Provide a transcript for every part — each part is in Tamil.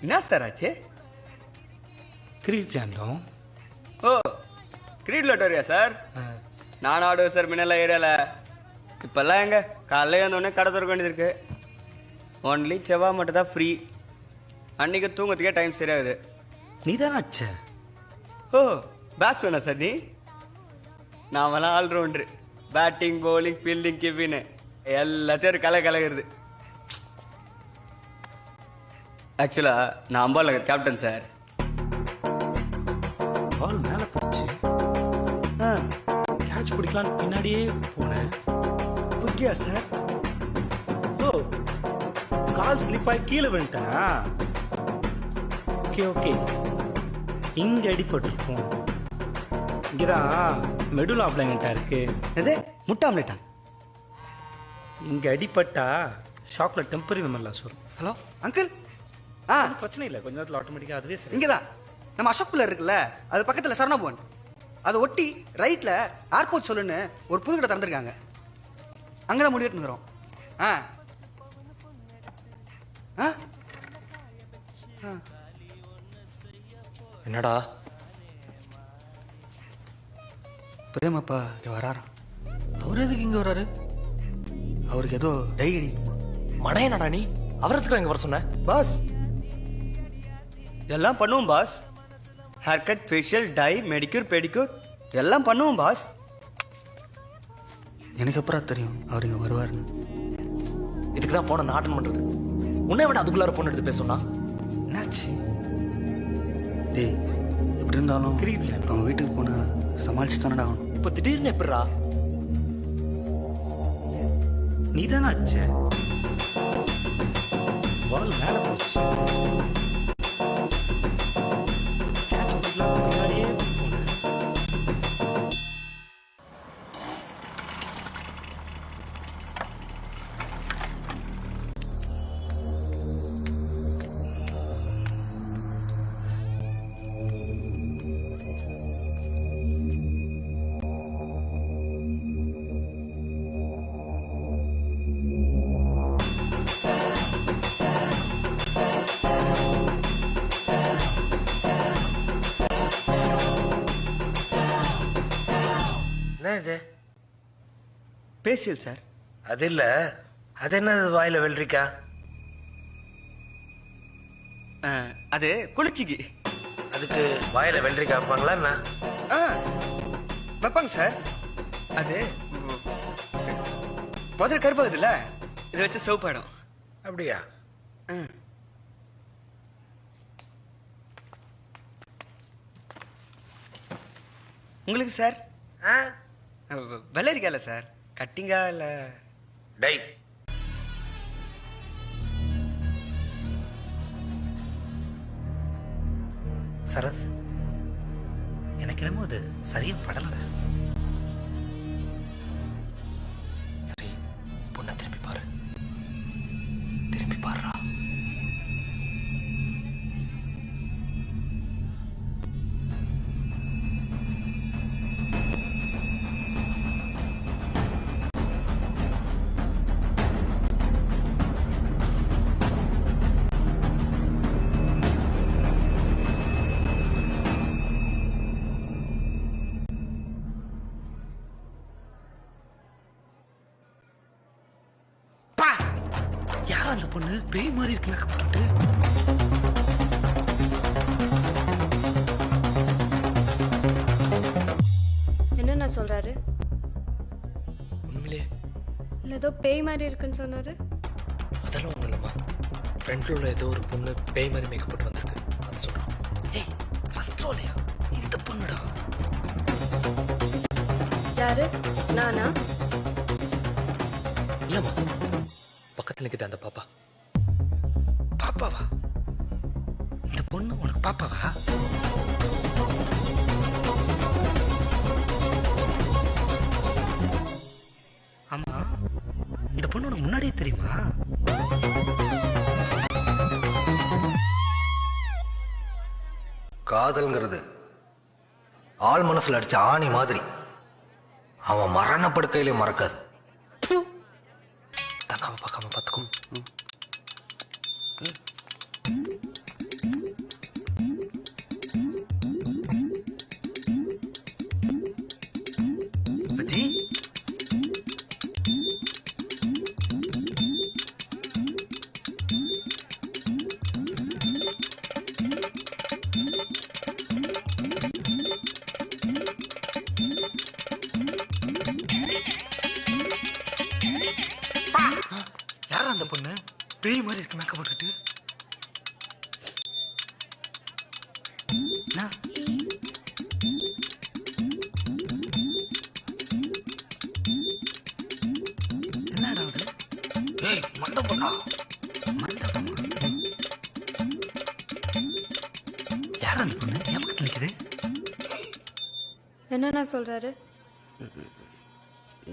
என்ன சார் ஆச்சு? கிரிக்கெட் விளையாண்டோம். ஓ கிரிக்கெட் விளையாடுறியா சார்? நானும் ஆடுவேன் சார் முன்னெல்லாம் ஏரியாவில். இப்போல்லாம் எங்க காலையில் வந்தோடனே கடை திறக்க வேண்டியது இருக்கு. ஒன்லி செவ்வாய் மட்டும் தான் ஃப்ரீ. அன்றைக்கி தூங்கத்துக்கே டைம் சரியாகுது. நீ தானே அடிச்ச? ஓ பேட்ஸ் வேணா சார் நீ? நாமெல்லாம் ஆல்ரவுண்டரு. பேட்டிங் பவுலிங் ஃபீல்டிங் கிப்பின்னு எல்லாத்தையும் ஒரு கலகிறது. ஆக்சுவலாக நான் அம்பாவில் கேப்டன் சார். பால் மேலே போச்சு. கேட்ச் பிடிக்கலான்னு பின்னாடியே போனேன். புக்கியா சார்? ஓ கால் ஸ்லிப் ஆகி கீழே விழுந்துட்டேனா? Okay okay. இங்கே அடிபட்டுருக்கும். இங்கேதான் மெடுல் ஆப்ளைங்கட்டா இருக்கு. எது முட்டை ஆம்லேட்டா? இங்கே அடிப்பட்டா ஷாக்ல டெம்பரரி மெமரிலாஸ் வரும். Hello uncle. பிரச்சனை இல்லை, கொஞ்ச நேரத்தில் ஆட்டோமேட்டிக்காக அதுவே சரி. இங்கே தான் நம்ம அசோக் பிள்ளை இருக்குல்ல, அது பக்கத்தில் சரணபவன். அதை ஒட்டி ரைட்டில் ஏர்போர்ட் சொல்லுன்னு ஒரு புது கடை திறந்துருக்காங்க. அங்கே தான் முடிவெட்டுங்கிறோம். ஆ ஆ என்னடா பிரேமப்பா இங்கே வராராம். அவர் எதுக்கு இங்கே வராரு? அவருக்கு ஏதோ டை அடிக்குமா? மடையனடா நீ? அவரத்துக்கு எங்க வர சொன்ன? பாஸ் எல்லாம் பண்ணுவோம் boss. Haircut, facial, dye, manicure, pedicure எல்லாம் பண்ணுவோம் பாஸ். எனக்கு அப்புறம் தெரியும் அவர் இங்கே வருவாருன்னு. இதுக்கு தான் போனை நான் அட்டன் பண்றது. உன்னை விட அதுக்குள்ளார போன் எடுத்து பேச சொன்னா? என்னாச்சு? டேய் எப்படி இருந்தாலும் கிரிக்கெட் அவங்க வீட்டுக்கு போனால் சமாளிச்சு தானடா ஆகணும். இப்போ திடீர்னு எப்படிரா? நீ தானே அடிச்ச? பால் மேலே போச்சு. கேட்ச் பிடிக்கலான்னு பின்னாடியே போனேன். என்ன இது? Facial sir. அது இல்ல, அது என்னது வாயில வெள்ளரிக்கா? அது குளிச்சிக்கு. அதுக்கு வாயில வெள்ளரிக்கா வைப்பாங்களா என்ன? வைப்பாங்க சார். அது முதல்ல கருப்பாகுதுல்ல, இதை வச்சு சிவப்பாயிடும். அப்படியா? உங்களுக்கு சார்? வெள்ளரிக்கா இல்லை சார், கட்டிங்கா இல்லை? டை சரஸ், எனக்கு என்னமோ அது சரியா படலடா. சரி, பொண்ணை திரும்பி பாரு. திரும்பி பாருடா. யார் அந்த பொண்ணு? பேய் மாதிரி இருக்கு மேக்கப் போட்டுட்டு. என்ன சொல்றாரு? உண்மையிலே இல்ல ஏதோ பேய் மாதிரி இருக்குன்னு சொன்னாரு. அதெல்லாம் ஒன்றும் இல்லைம்மா. ஃப்ரெண்டில் உள்ள ஏதோ ஒரு பொண்ணு பேய் மாதிரி மேக்கப் போட்டு வந்திருக்கு, அது சொல்கிறான். ஏய் ஃபர்ஸ்ட் ரோலையா இந்த பொண்ணுடா? யாரு? நானா? இல்லைம்மா, பக்கத்தில் நிற்குது அந்த பாப்பா. பாப்பாவா? இந்த பொண்ணு உனக்கு பாப்பாவா? ஆமா, இந்த பொண்ணு உனக்கு முன்னாடியே தெரியுமா? காதல்ங்கிறது ஆள் மனசுல அடிச்ச ஆணி மாதிரி, அவன் மரணப்படுக்கையிலே மறக்காது. தக்காம பார்க்காம பார்த்துக்கும். பேய் மாதிரி இருக்கு மேக்கப் போட்டுட்டு. என்ன? என்னடா அது? ஏய் மண்ட பொண்ணா, மண்டபமா? யாரா அந்த பொண்ணு? என் பக்கத்துல நிக்குது. என்னண்ணா சொல்றாரு?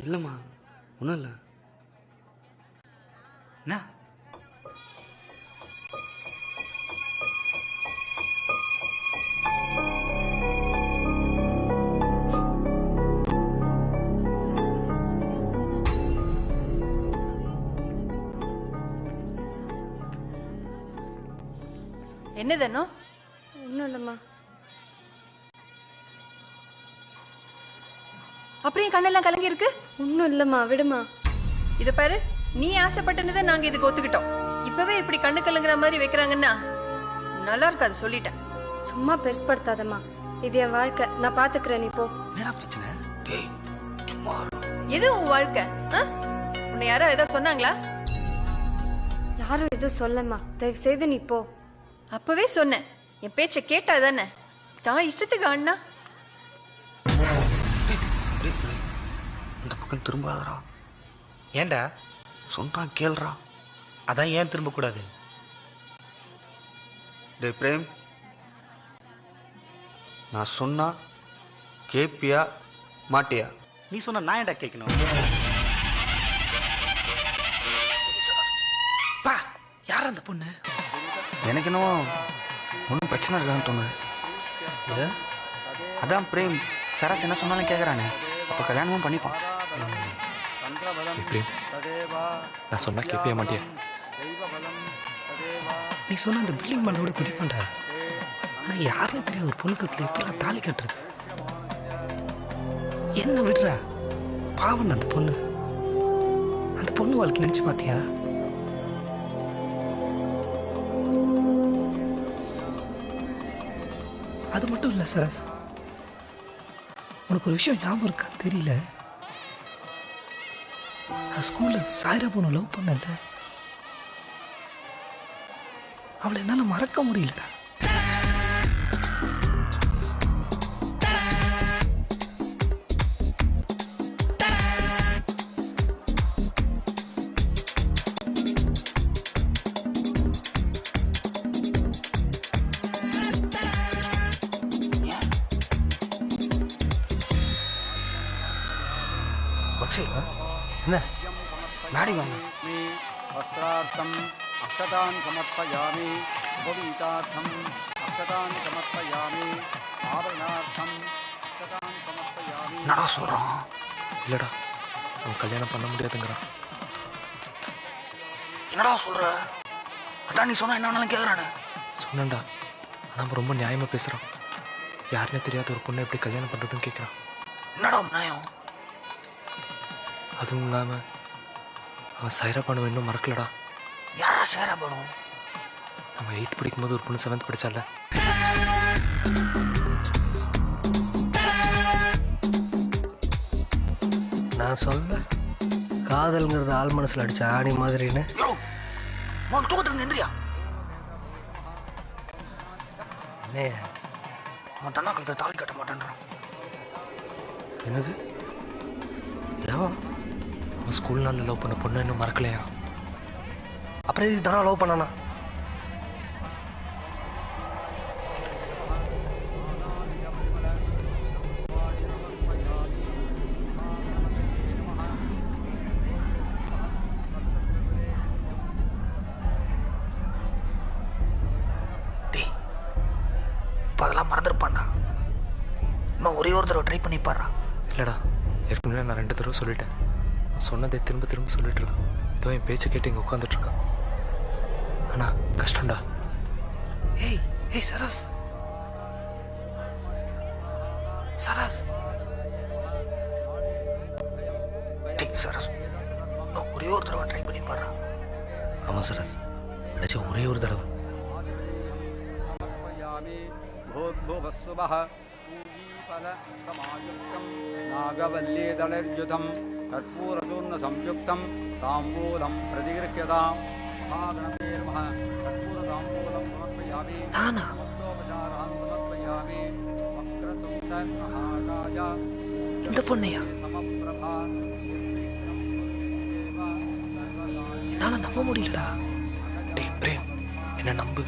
இல்லைம்மா, ஒன்றும் இல்லை. என்ன? என்னதனோ? ஒன்றும் இல்லைம்மா. அப்புறம் என் கண்ணெல்லாம் கலங்கி இருக்கு. ஒன்றும் இல்லைம்மா, விடுமா. இத பாரு, நீ ஆசைப்பட்டனதை நாங்க இதுக்கு ஒத்துக்கிட்டோம். இப்பவே இப்படி கண்ணு கலங்குற மாதிரி வைக்கிறாங்கன்னா நல்லா இருக்காது, சொல்லிட்டேன். சும்மா பெருசுப்படுத்தாதம்மா. இது என் வாழ்க்கை, நான் பார்த்துக்கிறேன், நீ போ. என்னடா பிரச்சனை? டேய் சும்மா இரு. எது உன் வாழ்க்கை? ஆ? உன்னை யாரோ ஏதாவது சொன்னாங்களா? யாரும் எதுவும் சொல்லம்மா, தயவு செய்து நீ போ. அப்பவே சொன்னேன், என் பேச்சை கேட்டா தானே. தான் இஷ்டத்துக்கு ஆடினா இந்த பக்கம் திரும்பாதரா. ஏன்டா? சொன்னா கேள்றா. அதான் ஏன் திரும்ப கூடாது? டே பிரேம், நான் சொன்னா கேப்பியா மாட்டியா? நீ சொன்ன நான் ஏன்டா கேட்கணும்? பா, யார் அந்த பொண்ணு? எனக்கு என்னவோ ஒன்றும் பிரச்சனை இருக்கான்னு தோணுது. அதான் பிரேம் சரஸ் என்ன சொன்னாலும் கேட்குறானே, அப்போ கல்யாணமும் பண்ணிப்பான். எப்படி நான் சொன்னா கேட்பே மாட்டியா? நீ சொன்ன அந்த பில்டிங் மேலோட குதிப்பான்டா. ஆனா யாருன்னு தெரியாது ஒரு பொண்ணு கழுத்துல எப்பறம் தாலி கட்டுறது? என்ன விடுறா, பாவம் அந்த பொண்ணு. அந்த பொண்ணு வாழ்க்கை நினைச்சு பாத்தியா? அது மட்டும் இல்ல சரஸ், உனக்கு ஒரு விஷயம் ஞாபகம் இருக்கா தெரியல. நான் ஸ்கூல்ல சாய்ரா பொண்ணு லவ் பண்ணல, அவளை என்னால மறக்க முடியலடா. பக்ஷி என்ன நாடி வாங்க. वस्त्रार्थम् अक्षतान् समर्पयामि उपवीतार्थम् अक्षतान् समर्पयामि आभरणार्थम् अक्षतान् समर्पयामि. என்னடா சொல்கிறான்? இல்லடா, அவன் கல்யாணம் பண்ண முடியாதுங்கிறான். என்னடா சொல்கிற? அதான் நீ சொன்னா என்ன வேணாலும் கேட்குறானே. சொன்னேன்டா, ஆனால் அவன் ரொம்ப நியாயமாக பேசுகிறான். யாருன்னே தெரியாத ஒரு பொண்ணை எப்படி கல்யாணம் பண்ணுறதுன்னு கேட்குறான். என்னடா நியாயம்? அதுவும் இல்லாமல் அவன் சைரா பண்ணுவ இன்னும் மறக்கலடா. யாரா சேரா படம்? நம்ம 8th படிக்கும்போது ஒரு பொண்ணு 7th படிச்சால, நான் சொல்ல காதல்ங்கிறது ஆள் மனசில் அடிச்ச ஆணி மாதிரின்னு. யோ, உன் தூக்கத்துக்கு எந்திரியா? என்ன அவன் தன்னா கழுத்தை தாலி கட்ட மாட்டேன்றான். என்னது? ஏவா அவன் ஸ்கூல் நாளில் லவ் பண்ண பொண்ணை இன்னும் மறக்கலையா? அப்புறம் இது தானே லவ் பண்ணனா? டேய், இப்போ அதெல்லாம் மறந்துருப்பான்டா. இன்னும் ஒரே ஒரு தடவை ட்ரை பண்ணி பாடுறா. இல்லைடா, ஏற்கனவே நான் 2 தடவை சொல்லிட்டேன். நான் சொன்னதை திரும்ப திரும்ப சொல்லிட்டு இருக்கான். இதோ என் பேச்சை கேட்டு இங்கே உட்காந்துட்டு இருக்கான். ஆனால் கஷ்டம்டா. ஏய் ஏய் சரஸ், சரஸ், டேய் சரஸ், இன்னும் ஒரே ஒரு தடவை ட்ரை பண்ணி பாடுறா. ஆமாம் சரஸ், அடிச்ச ஒரே ஒரு தடவை. भूद्भुवस्सुवः पूजीफलसमायुक्तं नागवल्लीदलर्युधं कर्पूरचूर्णसंयुक्तं ताम्बूलं प्रतिगृह्यताम् महागणपते नमः कर्पूरताम्बूलं समर्पयामि நானா नमस्तोपचारान् समर्पयामि वक्रतुण्ड महाकाय இந்த பொண்ணையா समप्रभा என்னால நம்ப முடியலடா. டேய் பிரேம், என்ன நம்பு.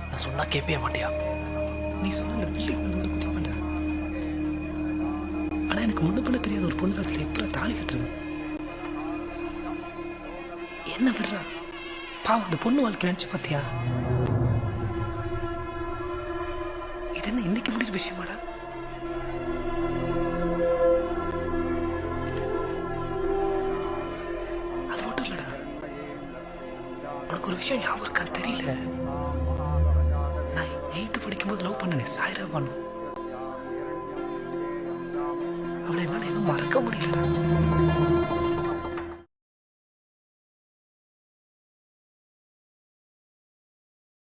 நான் சொன்னா கேட்பே மாட்டியா? நீ சொன்ன அந்த பில்டிங் மேல கூட குதிப்பேன்டா. ஆனா எனக்கு முன்ன பின்ன தெரியாத ஒரு பொண்ணு கழுத்துல எப்படா தாலி கட்டுறது? என்ன விடுறா, பாவம் அந்த பொண்ணு வாழ்க்கை நினைச்சு பாத்தியா? இது என்ன இன்னைக்கு முடிஞ்ச விஷயமாடா? அது மட்டும் இல்லடா, உனக்கு ஒரு விஷயம் ஞாபகம் இருக்கான்னு தெரியல. நான் 8th படிக்கும்போது லவ் பண்ணனே சாய்ரா பண்ணும். அவளை என்னால இன்னும் மறக்க முடியலடா.